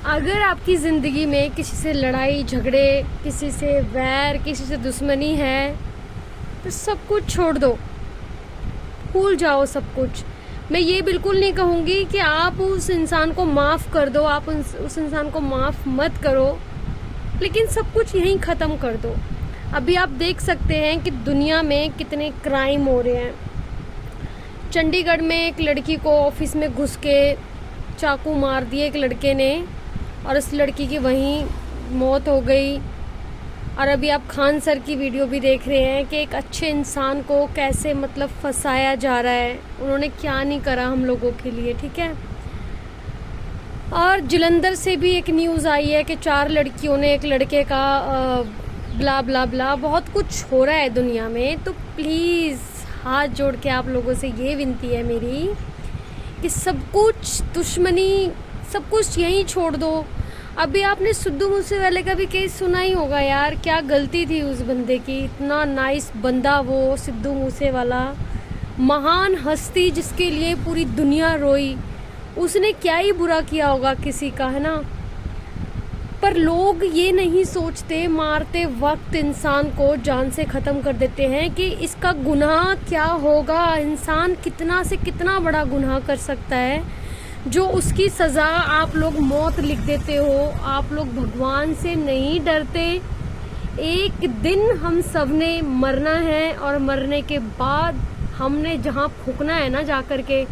अगर आपकी ज़िंदगी में किसी से लड़ाई झगड़े, किसी से वैर, किसी से दुश्मनी है, तो सब कुछ छोड़ दो, भूल जाओ सब कुछ। मैं ये बिल्कुल नहीं कहूँगी कि आप उस इंसान को माफ़ कर दो, आप उस इंसान को माफ़ मत करो, लेकिन सब कुछ यहीं ख़त्म कर दो। अभी आप देख सकते हैं कि दुनिया में कितने क्राइम हो रहे हैं। चंडीगढ़ में एक लड़की को ऑफिस में घुस के चाकू मार दिए एक लड़के ने, और उस लड़की की वहीं मौत हो गई। और अभी आप खान सर की वीडियो भी देख रहे हैं कि एक अच्छे इंसान को कैसे मतलब फंसाया जा रहा है। उन्होंने क्या नहीं करा हम लोगों के लिए, ठीक है। और जलंधर से भी एक न्यूज़ आई है कि 4 लड़कियों ने एक लड़के का ब्ला ब्ला ब्ला, बहुत कुछ हो रहा है दुनिया में। तो प्लीज़ हाथ जोड़ के आप लोगों से ये विनती है मेरी कि सब कुछ दुश्मनी, सब कुछ यहीं छोड़ दो। अभी आपने सिद्धू मूसेवाले का भी केस सुना ही होगा यार, क्या गलती थी उस बंदे की। इतना नाइस बंदा वो सिद्धू मूसेवाला, महान हस्ती जिसके लिए पूरी दुनिया रोई। उसने क्या ही बुरा किया होगा किसी का, है ना। पर लोग ये नहीं सोचते, मारते वक्त इंसान को जान से ख़त्म कर देते हैं कि इसका गुनाह क्या होगा। इंसान कितना से कितना बड़ा गुनाह कर सकता है, जो उसकी सज़ा आप लोग मौत लिख देते हो। आप लोग भगवान से नहीं डरते। एक दिन हम सब ने मरना है, और मरने के बाद हमने जहाँ फूकना है ना जा कर के,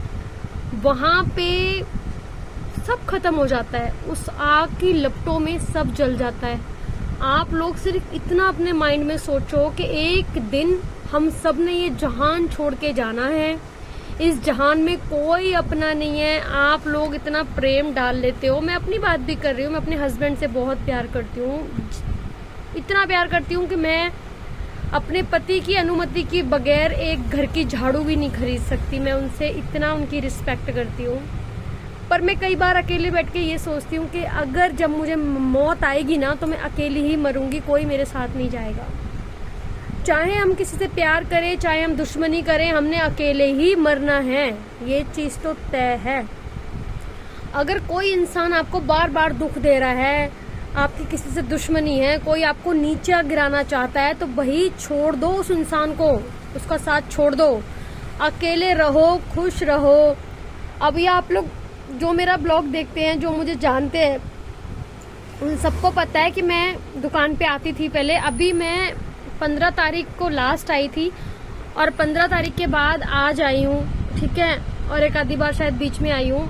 वहाँ पे सब खत्म हो जाता है। उस आग की लपटों में सब जल जाता है। आप लोग सिर्फ इतना अपने माइंड में सोचो कि एक दिन हम सब ने ये जहान छोड़ के जाना है। इस जहान में कोई अपना नहीं है। आप लोग इतना प्रेम डाल लेते हो। मैं अपनी बात भी कर रही हूँ, मैं अपने हस्बैंड से बहुत प्यार करती हूँ, इतना प्यार करती हूँ कि मैं अपने पति की अनुमति के बगैर एक घर की झाड़ू भी नहीं खरीद सकती। मैं उनसे इतना उनकी रिस्पेक्ट करती हूँ। पर मैं कई बार अकेले बैठ के ये सोचती हूँ कि अगर जब मुझे मौत आएगी ना, तो मैं अकेली ही मरूंगी, कोई मेरे साथ नहीं जाएगा। चाहे हम किसी से प्यार करें, चाहे हम दुश्मनी करें, हमने अकेले ही मरना है, ये चीज़ तो तय है। अगर कोई इंसान आपको बार बार दुख दे रहा है, आपकी किसी से दुश्मनी है, कोई आपको नीचे गिराना चाहता है, तो वही छोड़ दो उस इंसान को, उसका साथ छोड़ दो, अकेले रहो, खुश रहो। अभी आप लोग जो मेरा ब्लॉग देखते हैं, जो मुझे जानते हैं, उन सबको पता है कि मैं दुकान पे आती थी पहले। अभी मैं 15 तारीख को लास्ट आई थी, और 15 तारीख के बाद आज आई हूँ, ठीक है। और एक आधी बार शायद बीच में आई हूँ।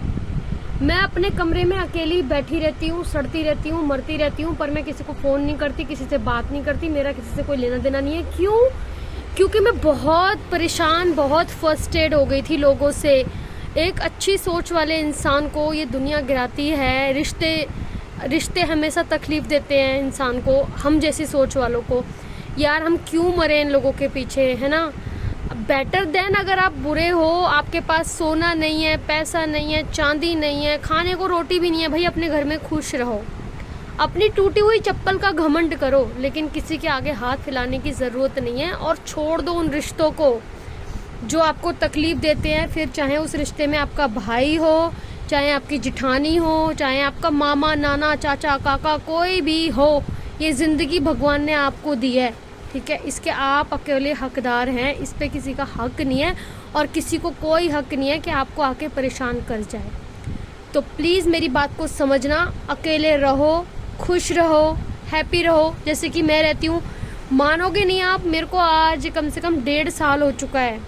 मैं अपने कमरे में अकेली बैठी रहती हूँ, सड़ती रहती हूँ, मरती रहती हूँ, पर मैं किसी को फ़ोन नहीं करती, किसी से बात नहीं करती। मेरा किसी से कोई लेना देना नहीं है। क्यों? क्योंकि मैं बहुत परेशान, बहुत फर्स्टेड हो गई थी लोगों से। एक अच्छी सोच वाले इंसान को ये दुनिया गिराती है। रिश्ते हमेशा तकलीफ देते हैं इंसान को, हम जैसी सोच वालों को। यार हम क्यों मरे इन लोगों के पीछे, है ना। बेटर देन अगर आप बुरे हो, आपके पास सोना नहीं है, पैसा नहीं है, चांदी नहीं है, खाने को रोटी भी नहीं है, भाई अपने घर में खुश रहो। अपनी टूटी हुई चप्पल का घमंड करो, लेकिन किसी के आगे हाथ फैलाने की ज़रूरत नहीं है। और छोड़ दो उन रिश्तों को जो आपको तकलीफ देते हैं। फिर चाहे उस रिश्ते में आपका भाई हो, चाहे आपकी जिठानी हो, चाहे आपका मामा, नाना, चाचा, काका, कोई भी हो, ये ज़िंदगी भगवान ने आपको दी है, ठीक है। इसके आप अकेले हकदार हैं, इस पे किसी का हक नहीं है, और किसी को कोई हक नहीं है कि आपको आके परेशान कर जाए। तो प्लीज़ मेरी बात को समझना, अकेले रहो, खुश रहो, हैप्पी रहो, जैसे कि मैं रहती हूँ। मानोगे नहीं आप, मेरे को आज कम से कम 1.5 साल हो चुका है,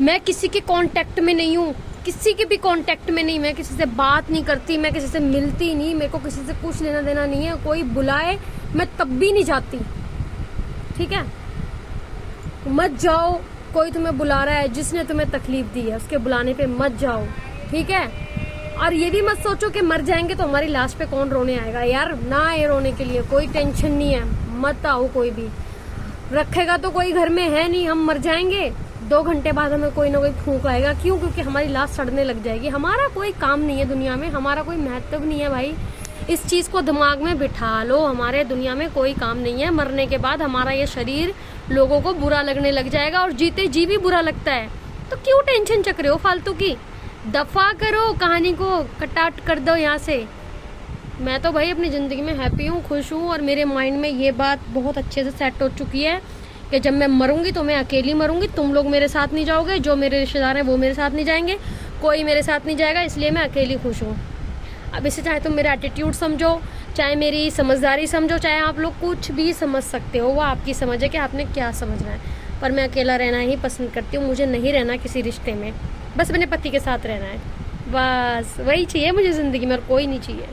मैं किसी के कांटेक्ट में नहीं हूँ, किसी के भी कांटेक्ट में नहीं। मैं किसी से बात नहीं करती, मैं किसी से मिलती नहीं, मेरे को किसी से कुछ लेना देना नहीं है। कोई बुलाए मैं तब भी नहीं जाती, ठीक है। मत जाओ, कोई तुम्हें बुला रहा है, जिसने तुम्हें तकलीफ दी है उसके बुलाने पे मत जाओ, ठीक है। और ये भी मत सोचो कि मर जाएंगे तो हमारी लाश पे कौन रोने आएगा। यार ना आए रोने के लिए, कोई टेंशन नहीं है, मत आओ। कोई भी रखेगा तो कोई घर में है नहीं। हम मर जाएंगे, 2 घंटे बाद हमें कोई ना कोई फूंक आएगा। क्यों? क्योंकि हमारी लाश सड़ने लग जाएगी। हमारा कोई काम नहीं है दुनिया में, हमारा कोई महत्व नहीं है भाई। इस चीज़ को दिमाग में बिठा लो, हमारे दुनिया में कोई काम नहीं है। मरने के बाद हमारा ये शरीर लोगों को बुरा लगने लग जाएगा, और जीते जी भी बुरा लगता है। तो क्यों टेंशन चक रहे हो फालतू की। दफा करो कहानी को, कटाट कर दो यहाँ से। मैं तो भाई अपनी ज़िंदगी में हैप्पी हूँ, खुश हूँ, और मेरे माइंड में ये बात बहुत अच्छे से सेट हो चुकी है कि जब मैं मरूंगी तो मैं अकेली मरूंगी, तुम लोग मेरे साथ नहीं जाओगे, जो मेरे रिश्तेदार हैं वो मेरे साथ नहीं जाएंगे, कोई मेरे साथ नहीं जाएगा, इसलिए मैं अकेली खुश हूँ। अब इसे चाहे तुम मेरा एटीट्यूड समझो, चाहे मेरी समझदारी समझो, चाहे आप लोग कुछ भी समझ सकते हो, वो आपकी समझ है कि आपने क्या समझना है, पर मैं अकेला रहना ही पसंद करती हूँ। मुझे नहीं रहना किसी रिश्ते में, बस अपने पति के साथ रहना है, बस वही चाहिए मुझे ज़िंदगी में, और कोई नहीं चाहिए।